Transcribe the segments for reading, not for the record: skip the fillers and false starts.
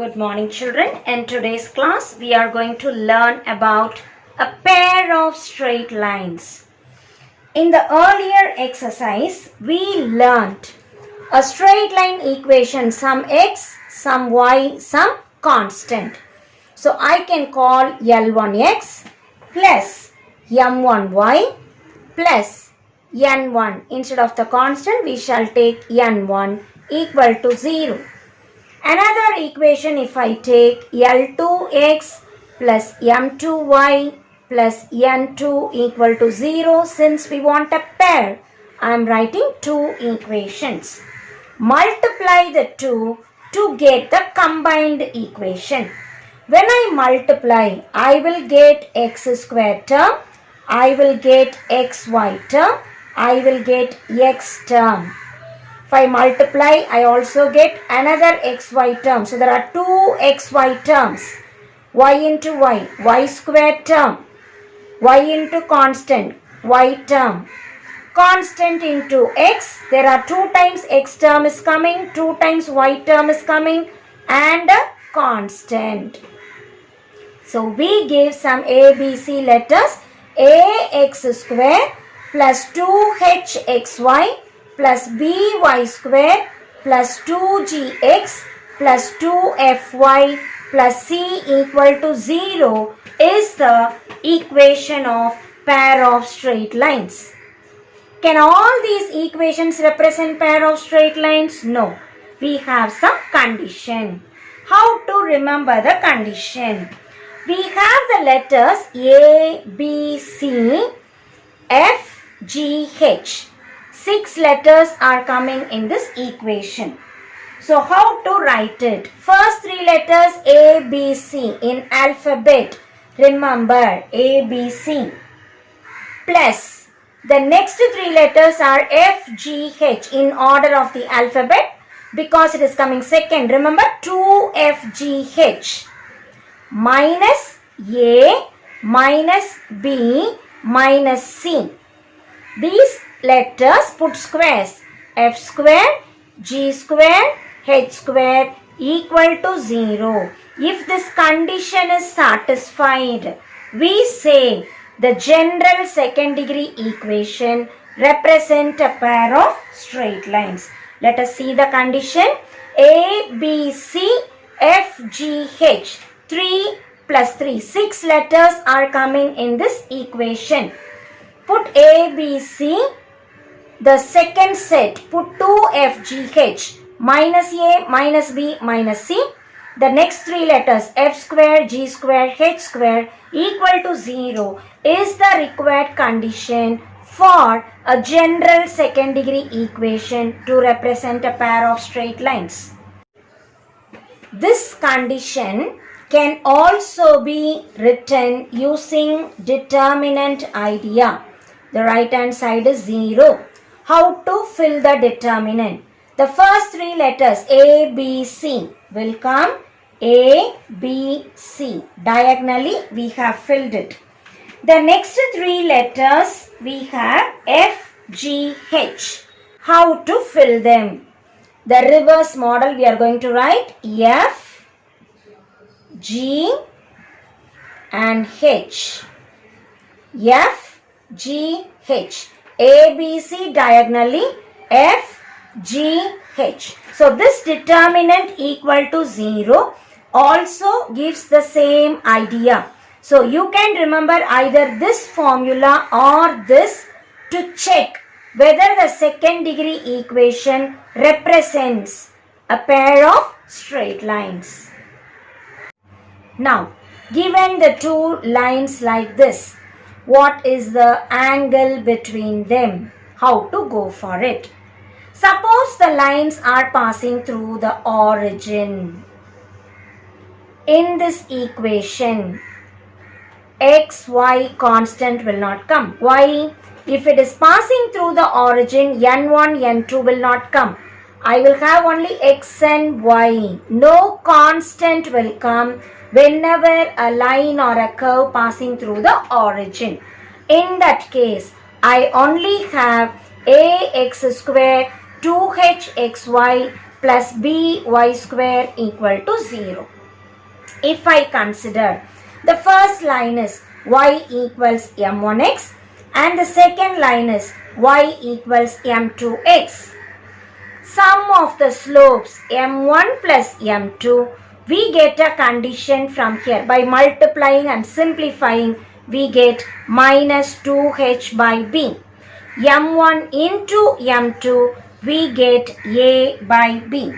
Good morning children. In today's class we are going to learn about a pair of straight lines. In the earlier exercise we learnt a straight line equation, some x, some y, some constant. So I can call L1x plus M1y plus N1. Instead of the constant we shall take N1 equal to 0. Another equation, if I take L2x plus M2y plus N2 equal to 0, since we want a pair, I am writing two equations. Multiply the two to get the combined equation. When I multiply, I will get x square term, I will get xy term, I will get x term. If I multiply, I also get another xy term. So there are two xy terms. Y into y square term. Y into constant, y term. Constant into x, there are 2 times x term is coming, 2 times y term is coming, and a constant. So we give some ABC letters. Ax square plus 2hxy plus by square plus 2gx plus 2fy plus c equal to 0 is the equation of pair of straight lines. Can all these equations represent pair of straight lines? No. We have some condition. How to remember the condition? We have the letters A, B, C, F, G, H. 6 letters are coming in this equation. So how to write it? First 3 letters A, B, C in alphabet. Remember A, B, C. Plus the next 3 letters are F, G, H in order of the alphabet because it is coming second. Remember 2 F, G, H. Minus A, minus B, minus C. These letters put squares. F square, G square, H square equal to 0. If this condition is satisfied, we say the general second degree equation represents a pair of straight lines. Let us see the condition. A, B, C, F, G, H. 3 plus 3. 6 letters are coming in this equation. Put A, B, C. The second set, put 2 F, G, H. Minus A, minus B, minus C. The next 3 letters, F square, G square, H square equal to 0 is the required condition for a general second degree equation to represent a pair of straight lines. This condition can also be written using determinant idea. The right hand side is 0. How to fill the determinant? The first 3 letters A, B, C will come. A, B, C. Diagonally we have filled it. The next 3 letters we have F, G, H. How to fill them? The reverse model we are going to write F, G and H. F, G, H. A, B, C diagonally F, G, H. So this determinant equal to 0 also gives the same idea. So you can remember either this formula or this to check whether the second degree equation represents a pair of straight lines. Now, given the two lines like this, what is the angle between them? How to go for it? Suppose the lines are passing through the origin. In this equation, x, y constant will not come. Why? If it is passing through the origin, n1, n2 will not come. I will have only x and y. No constant will come whenever a line or a curve passing through the origin. In that case, I only have ax square 2hxy plus by square equal to 0. If I consider the first line is y equals m1x and the second line is y equals m2x. Sum of the slopes m1 plus m2, we get a condition from here. By multiplying and simplifying, we get minus 2h by b. m1 into m2, we get a by b.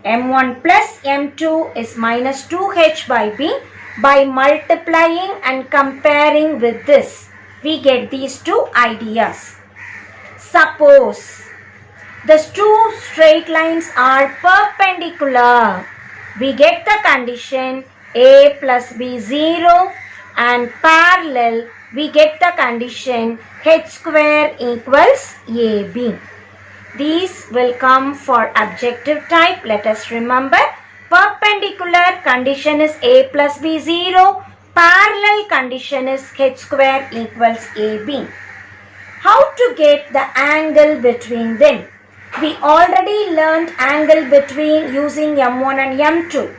m1 plus m2 is minus 2h by b. By multiplying and comparing with this, we get these two ideas. Suppose the two straight lines are perpendicular. We get the condition a plus b 0, and parallel we get the condition h square equals ab. These will come for objective type. Let us remember, perpendicular condition is a plus b 0, parallel condition is h square equals ab. How to get the angle between them? We already learned angle between using m1 and m2.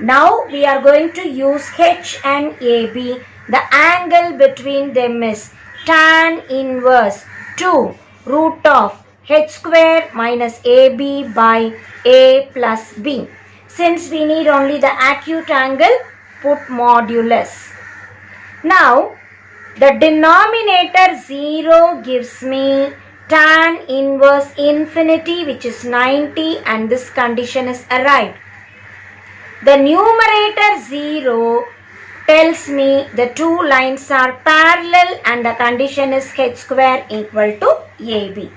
Now we are going to use h and ab. The angle between them is tan inverse 2 root of h square minus ab by a plus b. Since we need only the acute angle, put modulus. Now the denominator 0 gives me tan inverse infinity, which is 90, and this condition is arrived. The numerator 0 tells me the two lines are parallel and the condition is h square equal to ab.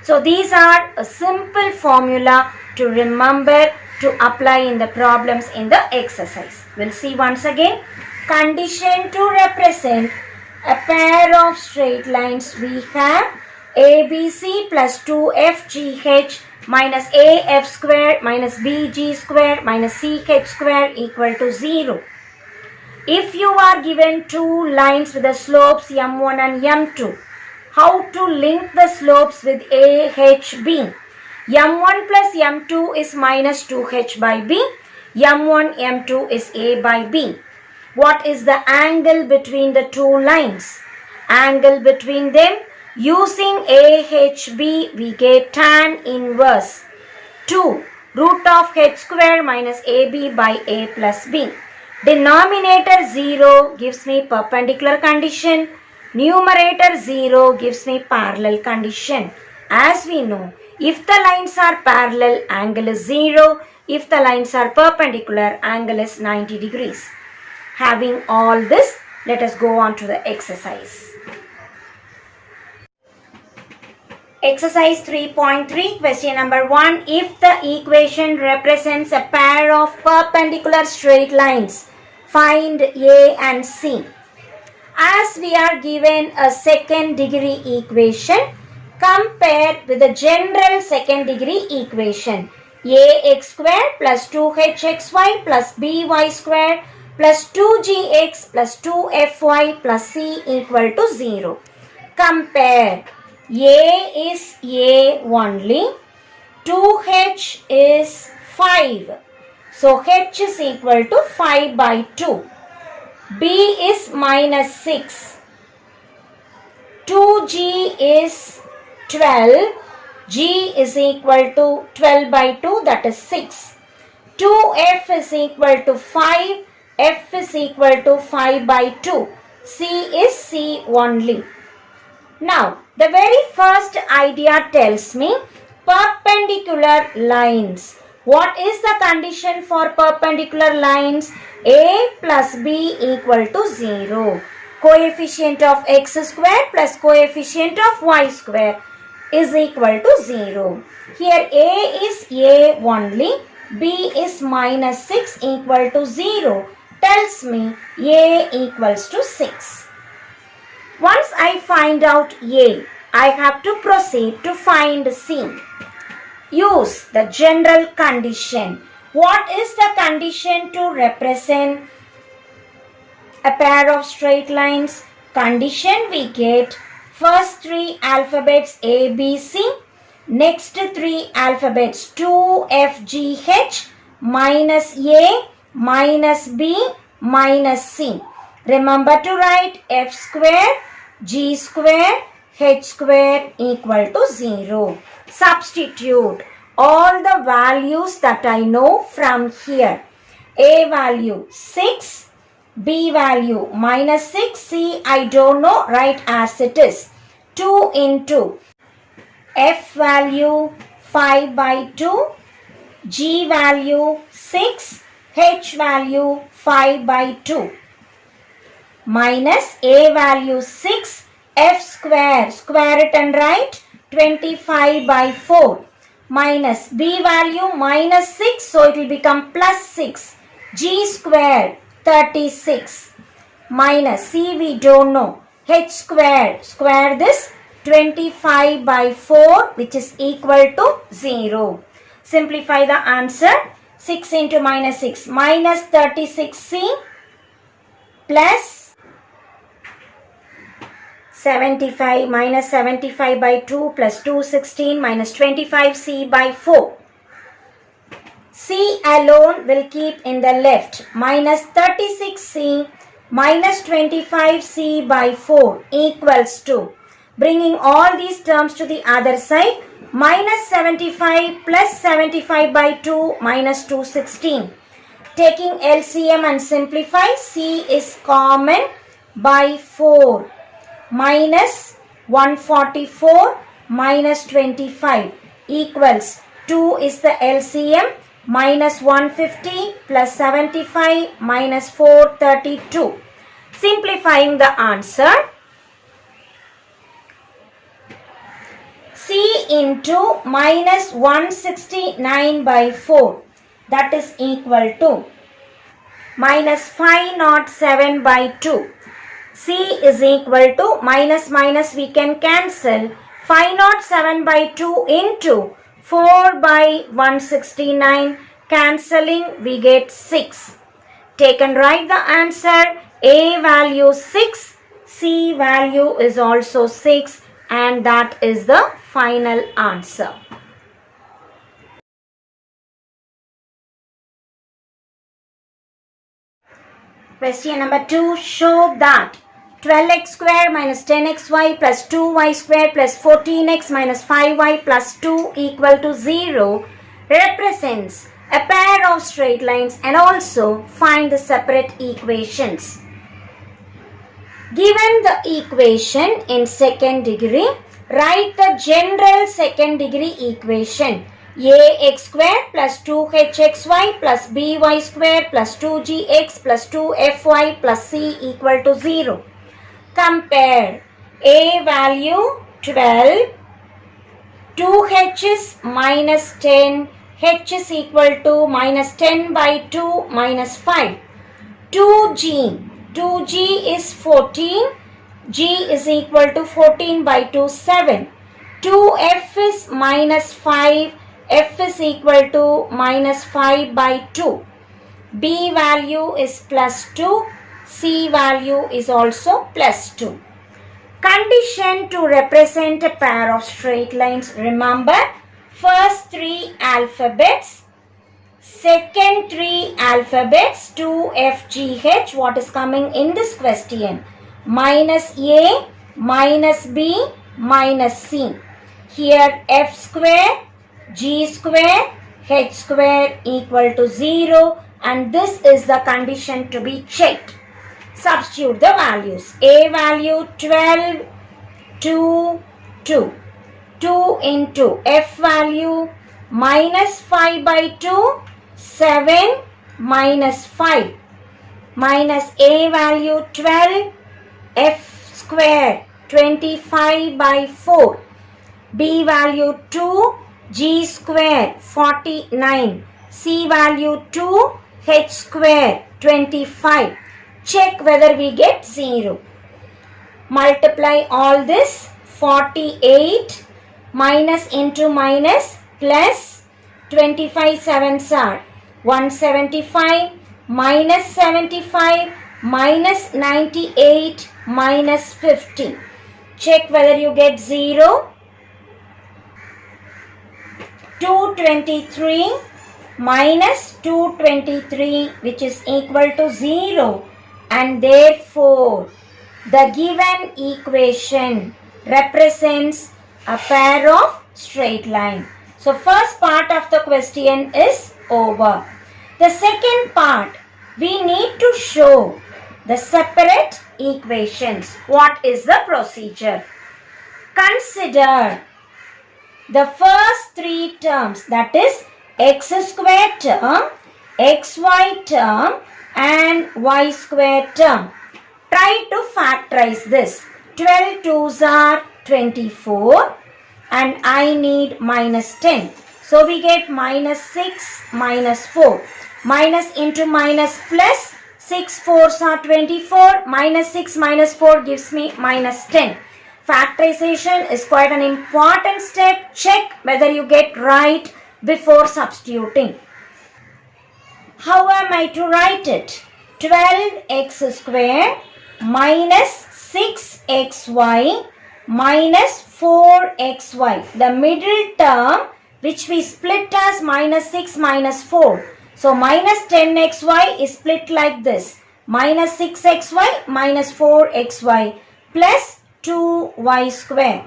So these are a simple formula to remember to apply in the problems in the exercise. We'll see once again. Condition to represent a pair of straight lines, we have ABC plus 2FGH minus AF square minus BG square minus CH square equal to 0. If you are given two lines with the slopes m1 and m2, how to link the slopes with AHB? m1 plus m2 is minus 2h by b. m1, m2 is a by b. What is the angle between the two lines? Angle between them, using AHB, we get tan inverse 2 root of h square minus AB by a plus b. Denominator 0 gives me perpendicular condition. Numerator 0 gives me parallel condition. As we know, if the lines are parallel, angle is 0. If the lines are perpendicular, angle is 90 degrees. Having all this, let us go on to the exercise. Exercise 3.3, question number 1. If the equation represents a pair of perpendicular straight lines, find A and C. As we are given a second degree equation, compare with the general second degree equation. Ax square plus 2hxy plus by square plus 2gx plus 2fy plus c equal to 0. Compare. A is A only, 2h is 5. So h is equal to 5 by 2. B is minus 6. 2g is 12. G is equal to 12 by 2, that is 6. 2f is equal to 5. F is equal to 5 by 2. C is C only. Now, the very first idea tells me perpendicular lines. What is the condition for perpendicular lines? A plus B equal to 0. Coefficient of x square plus coefficient of y square is equal to 0. Here A is A only, B is minus 6 equal to 0. Tells me A equals to 6. Once I find out A, I have to proceed to find C. Use the general condition. What is the condition to represent a pair of straight lines? Condition, we get first three alphabets A, B, C. Next three alphabets, 2FGH minus A minus B minus C. Remember to write F square, G square, H square equal to 0. Substitute all the values that I know from here. A value 6, B value minus 6, C I don't know, write as it is. 2 into F value 5 by 2, G value 6, H value 5 by 2 minus A value 6, F square, square it and write 25 by 4 minus B value minus 6, so it will become plus 6, G square 36 minus C we don't know, H square, square this 25 by 4 which is equal to 0. Simplify the answer. 6 into minus 6 minus 36C plus 75 minus 75 by 2 plus 216 minus 25C by 4. C alone will keep in the left. Minus 36C minus 25C by 4 equals to, bringing all these terms to the other side, minus 75 plus 75 by 2 minus 216. Taking LCM and simplify, C is common by 4. Minus 144 minus 25 equals 2 is the LCM, minus 150 plus 75 minus 432. Simplifying the answer, C into minus 169 by 4, that is equal to minus 507 by 2. C is equal to minus minus we can cancel, 507 by 2 into 4 by 169, cancelling we get 6. Take and write the answer. A value 6, C value is also 6, and that is the final answer. Question number 2. Show that 12x square minus 10xy plus 2y square plus 14x minus 5y plus 2 equal to 0 represents a pair of straight lines, and also find the separate equations. Given the equation in second degree, write the general second degree equation. Ax square plus 2hxy plus by square plus 2gx plus 2fy plus c equal to 0. Compare A value 12, 2h is minus 10, h is equal to minus 10 by 2 minus 5. 2g is 14, g is equal to 14 by 2, 7. 2f is minus 5, f is equal to minus 5 by 2. B value is plus 2, C value is also plus 2. Condition to represent a pair of straight lines. Remember, first three alphabets, second three alphabets, 2FGH, what is coming in this question? Minus A, minus B, minus C. Here F square, G square, H square equal to 0, and this is the condition to be checked. Substitute the values. A value 12, 2, 2. 2 into F value minus 5 by 2, 7 minus 5. Minus A value 12, F square 25 by 4. B value 2, G square 49. C value 2, H square 25. Check whether we get 0. Multiply all this. 48 minus into minus plus 25 sevens are 175 minus 75 minus 98 minus 50. Check whether you get 0. 223 minus 223, which is equal to 0, and therefore the given equation represents a pair of straight line. So first part of the question is over. The second part, we need to show the separate equations. What is the procedure? Consider the first three terms, that is x square term, xy term and y square term. Try to factorize this. 12 2s are 24 and I need minus 10. So we get minus 6 minus 4. Minus into minus plus, 6 4s are 24. Minus 6 minus 4 gives me minus 10. Factorization is quite an important step. Check whether you get right before substituting. How am I to write it? 12x square minus 6xy minus 4xy. The middle term which we split as minus 6 minus 4. So minus 10xy is split like this. Minus 6xy minus 4xy plus 2y square.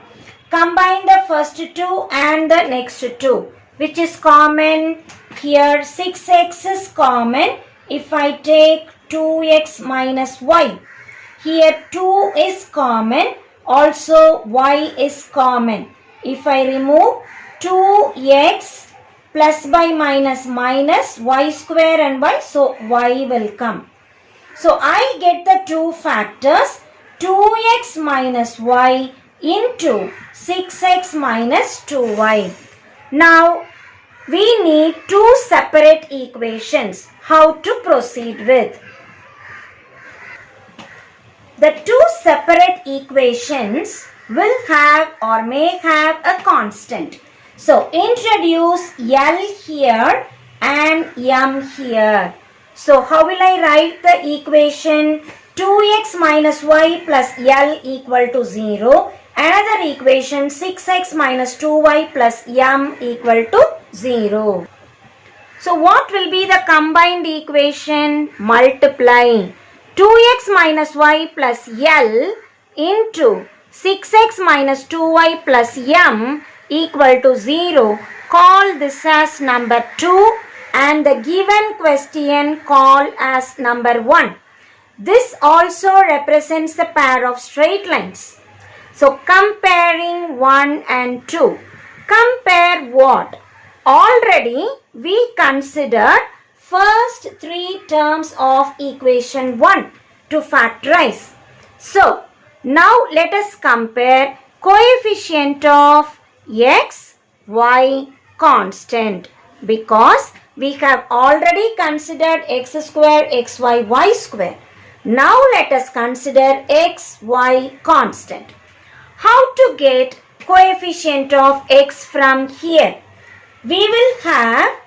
Combine the first two and the next two. Which is common? Here 6x is common. If I take 2x minus y. Here 2 is common. Also y is common. If I remove 2x plus by minus minus y square and y, so y will come. So I get the two factors 2x minus y into 6x minus 2y. Now we need two separate equations. How to proceed with? The two separate equations will have or may have a constant. So introduce L here and M here. So how will I write the equation? 2x minus y plus L equal to 0. Another equation 6x minus 2y plus M equal to 0. So what will be the combined equation? Multiply 2x minus y plus L into 6x minus 2y plus M equal to 0. Call this as number 2 and the given question call as number 1. This also represents the pair of straight lines. So comparing 1 and 2. Compare what? Already we considered first three terms of equation 1 to factorize. So now let us compare coefficient of x, y constant, because we have already considered x square, xy, y square. Now let us consider x, y constant. How to get coefficient of x from here? We will have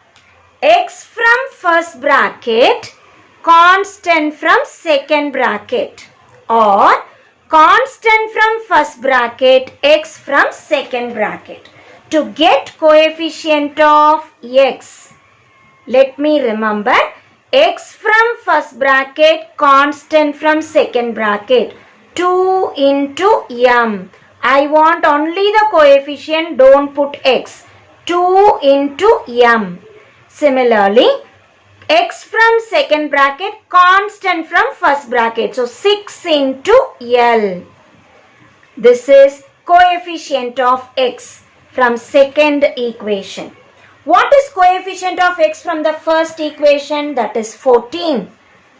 x from first bracket, constant from second bracket, or constant from first bracket, x from second bracket. To get coefficient of x, let me remember x from first bracket, constant from second bracket, 2 into m. I want only the coefficient, don't put x. 2 into m. Similarly, x from second bracket, constant from first bracket. So 6 into L. This is coefficient of x from second equation. What is coefficient of x from the first equation? That is 14.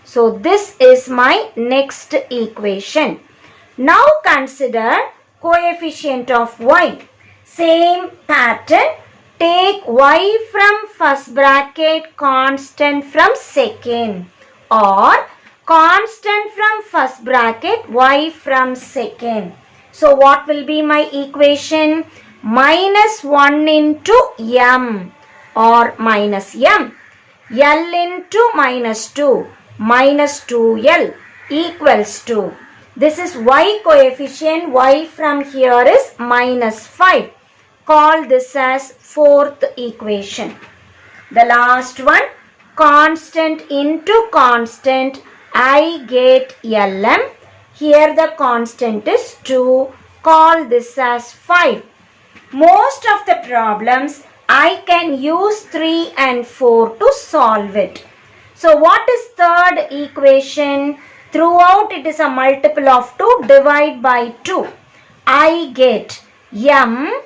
So this is my next equation. Now consider coefficient of y. Same pattern. Take y from first bracket, constant from second, or constant from first bracket, y from second. So what will be my equation? Minus 1 into m or minus m. L into minus 2, minus 2L equals to. This is y coefficient. Y from here is minus 5. call this as fourth equation. The last one, constant into constant, I get LM. Here the constant is 2. Call this as 5. Most of the problems I can use 3 and 4 to solve it. So what is third equation? Throughout it is a multiple of 2. Divide by 2. I get M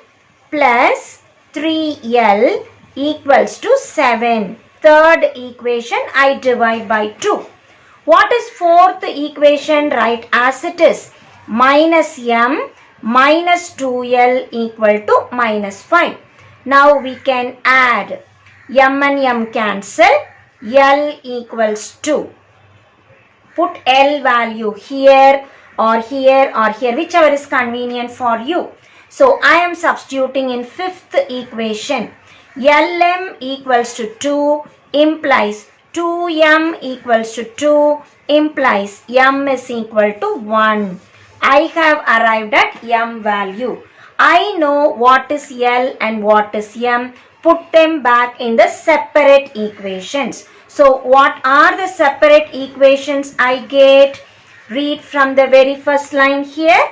plus 3L equals to 7. Third equation I divide by 2. What is fourth equation? Write as it is. Minus M minus 2L equal to minus 5. Now we can add. M and M cancel. L equals 2. Put L value here or here or here, whichever is convenient for you. So I am substituting in fifth equation. LM equals to 2 implies 2M equals to 2 implies M is equal to 1. I have arrived at M value. I know what is L and what is M. Put them back in the separate equations. So what are the separate equations I get? Read from the very first line here.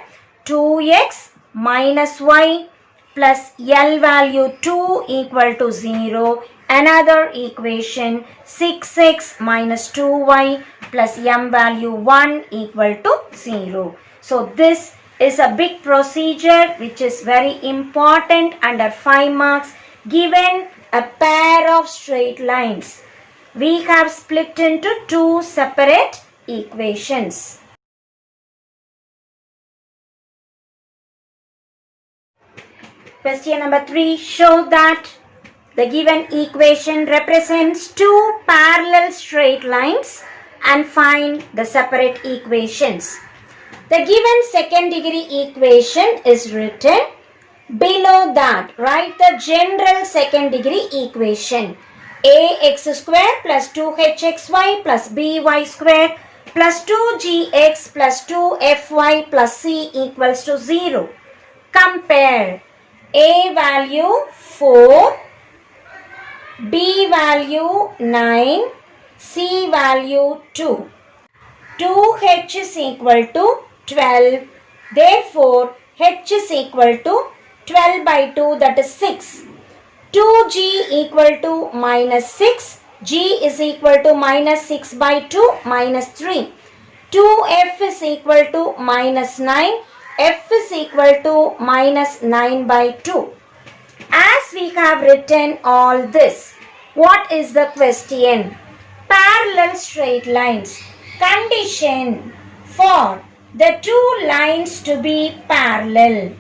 2x minus y plus L value 2 equal to 0. Another equation 6x minus 2y plus M value 1 equal to 0. So this is a big procedure which is very important under 5 marks. Given a pair of straight lines, we have split into 2 separate equations. Question number 3. Show that the given equation represents 2 parallel straight lines and find the separate equations. The given second degree equation is written. Below that, write the general second degree equation. Ax square plus 2hxy plus by square plus 2gx plus 2fy plus c equals to 0. Compare. A value 4, B value 9, C value 2. 2h is equal to 12. Therefore, h is equal to 12 by 2, that is 6. 2g equal to minus 6. G is equal to minus 6 by 2, minus 3. 2f is equal to minus 9. F is equal to minus 9 by 2. As we have written all this, what is the question? Parallel straight lines. Condition for the 2 lines to be parallel.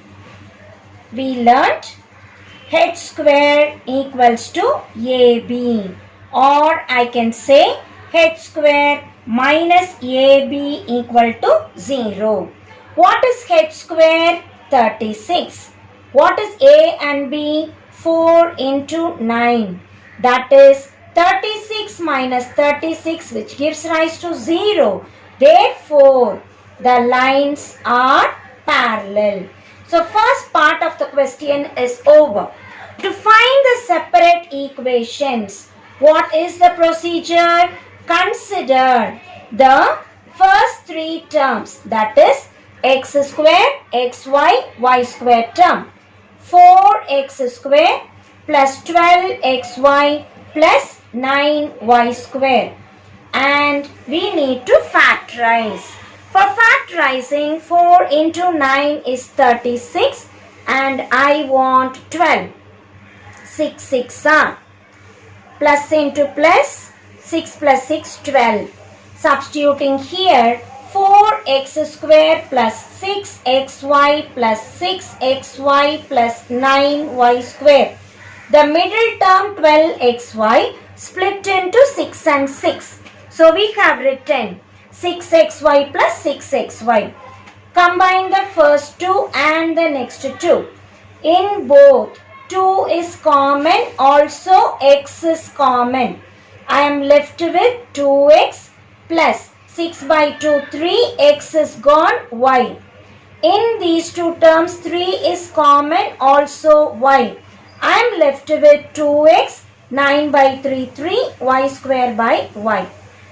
We learnt h square equals to AB, or I can say h square minus AB equal to 0. What is h square? 36. What is A and B? 4 into 9. That is 36 minus 36, which gives rise to 0. Therefore, the lines are parallel. So first part of the question is over. To find the separate equations, what is the procedure? Consider the first 3 terms, that is x square, xy, y square term. 4x square plus 12xy plus 9y square. And we need to factorize. For factorizing, 4 into 9 is 36 and I want 12. 6 6 are. Plus into plus, 6 plus 6, 12. Substituting here, 4x square plus 6xy plus 6xy plus 9y square. The middle term 12xy split into 6 and 6. So we have written 6xy plus 6xy. Combine the first 2 and the next 2. In both, 2 is common, also x is common. I am left with 2x plus 6 by 2, 3, x is gone, y. In these two terms 3 is common, also y. I am left with 2x, 9 by 3, 3, y square by y.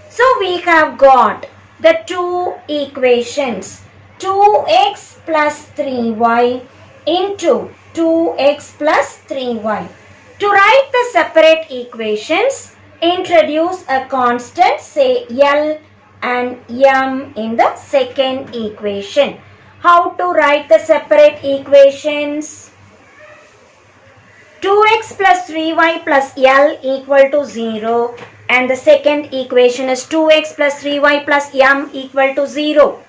So we have got the two equations, 2x plus 3y into 2x plus 3y. To write the separate equations, introduce a constant, say L and M in the second equation. How to write the separate equations? 2x plus 3y plus L equal to 0, and the second equation is 2x plus 3y plus M equal to 0.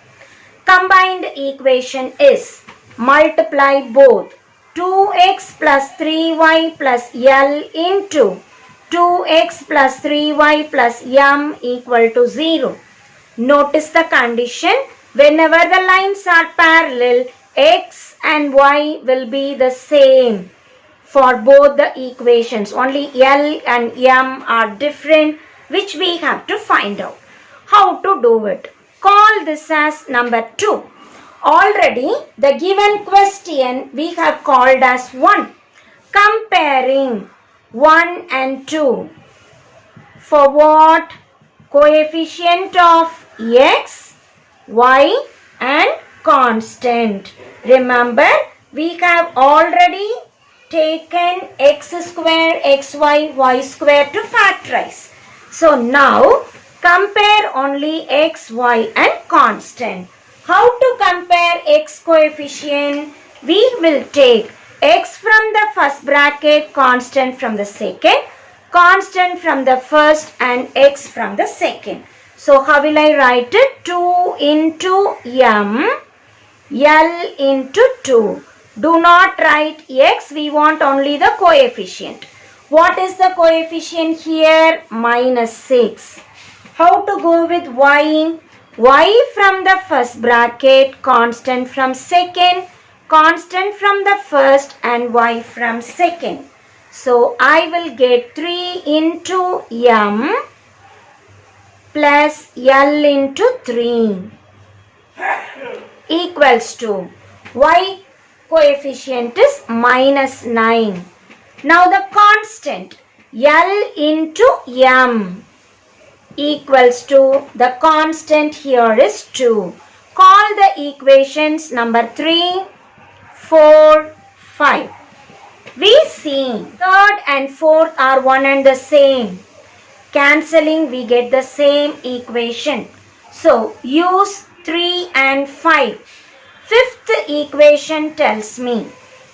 Combined equation is multiply both 2x plus 3y plus L into 2x plus 3y plus M equal to 0. Notice the condition. Whenever the lines are parallel, x and y will be the same for both the equations. Only L and M are different, which we have to find out. How to do it? Call this as number 2. Already the given question we have called as 1. Comparing 1 and 2. For what? Coefficient of x, y and constant. Remember, we have already taken x square, xy, y square to factorize. So now compare only x, y and constant. How to compare x coefficient? We will take x from the first bracket, constant from the second, constant from the first and x from the second. So how will I write it? 2 into m, L into 2. Do not write x, we want only the coefficient. What is the coefficient here? Minus 6. How to go with y? Y from the first bracket, constant from second, constant from the first and y from second. So I will get 3 into m plus L into 3 equals to y coefficient is minus 9. Now the constant L into m equals to, the constant here is 2. Call the equations number 3, 4, 5. We see third and fourth are one and the same. Cancelling, we get the same equation. So use 3 and 5. Fifth equation tells me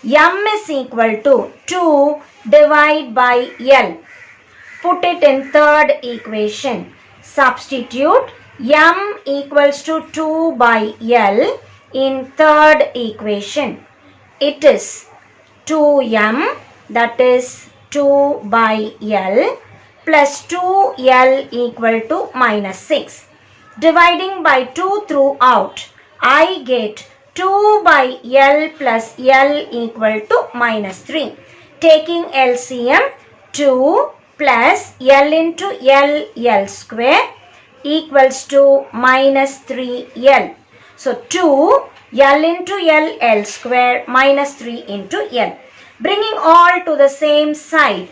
m is equal to 2 divided by L. Put it in third equation. Substitute m equals to 2 by L in third equation. It is 2m, that is 2 by L, plus 2L equal to minus 6. Dividing by 2 throughout, I get 2 by L plus L equal to minus 3. Taking LCM, 2 plus L into L square equals to minus 3L. So 2 L into L square minus 3 into L. Bringing all to the same side,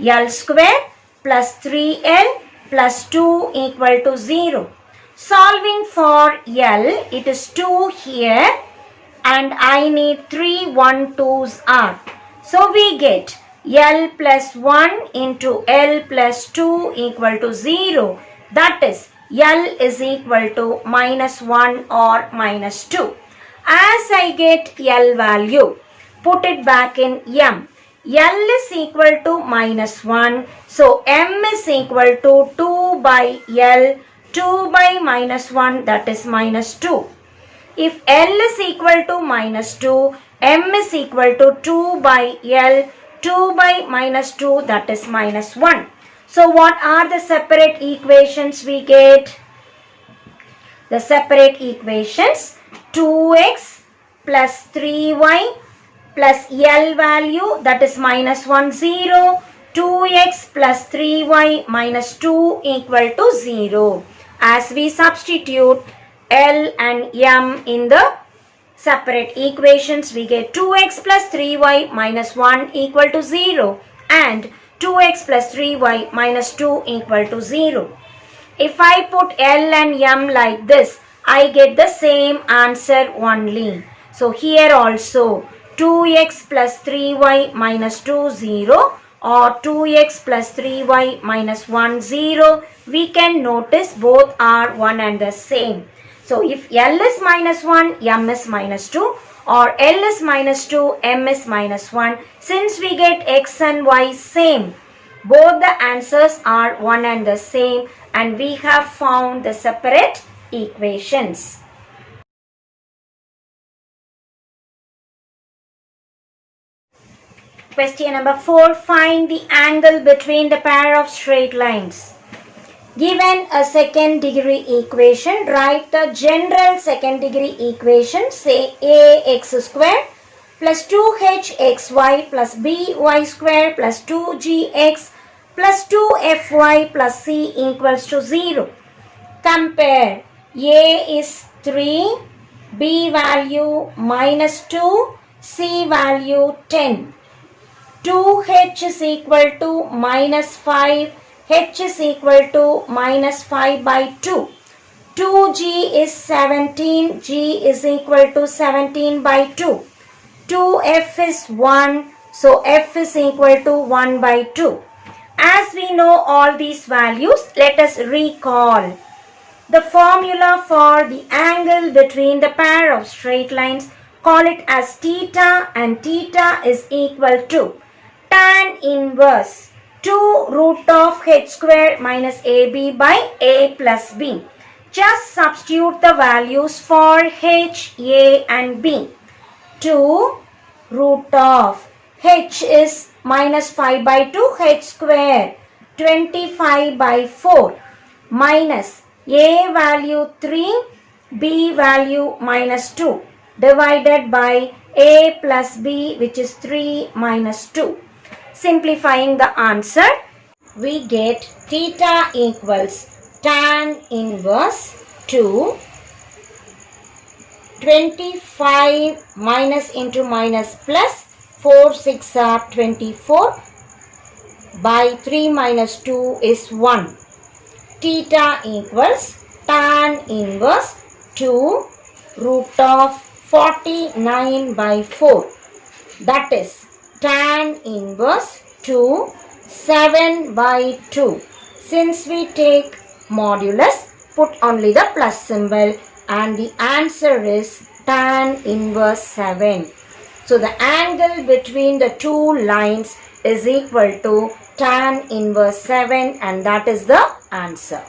L square plus 3L plus 2 equal to 0. Solving for L, it is 2 here and I need 3 1/2s are. So we get L plus 1 into L plus 2 equal to 0. That is L is equal to minus 1 or minus 2. As I get L value, put it back in M. L is equal to minus 1. So M is equal to 2 by L. 2 by minus 1, that is minus 2. If L is equal to minus 2, M is equal to 2 by L. 2 by minus 2, that is minus 1. So what are the separate equations we get? The separate equations, 2x plus 3y plus L value, that is minus 1, 0. 2x plus 3y minus 2 equal to 0. As we substitute L and M in the separate equations, we get 2x plus 3y minus 1 equal to 0 and 2x plus 3y minus 2 equal to 0. If I put L and M like this, I get the same answer only. So here also 2x plus 3y minus 2 0 or 2x plus 3y minus 1 0. We can notice both are one and the same. So if L is minus 1, M is minus 2 or L is minus 2, M is minus 1. Since we get x and y same, both the answers are one and the same and we have found the separate equations. Question number 4. Find the angle between the pair of straight lines. Given a second degree equation, write the general second degree equation. Say ax square plus 2hxy plus by square plus 2gx plus 2fy plus c equals to 0. Compare. A is 3, b value minus 2, c value 10. 2h is equal to minus 5, h is equal to minus 5 by 2. 2g is 17, g is equal to 17 by 2. 2f is 1, so f is equal to 1 by 2. As we know all these values, let us recall. The formula for the angle between the pair of straight lines, call it as theta, and theta is equal to tan inverse 2 root of h square minus ab by a plus b. Just substitute the values for h, a and b. 2 root of h is minus 5 by 2 h square 25 by 4 minus a value 3, b value minus 2 divided by a plus b, which is 3 minus 2. Simplifying the answer, we get theta equals tan inverse 2 25 minus into minus plus 4 6 are 24 by 3 minus 2 is 1. Theta equals tan inverse 2 root of 49 by 4. That is tan inverse 2 7 by 2. Since we take modulus, put only the plus symbol and the answer is tan inverse 7. So the angle between the two lines is equal to tan inverse 7 and that is the answer.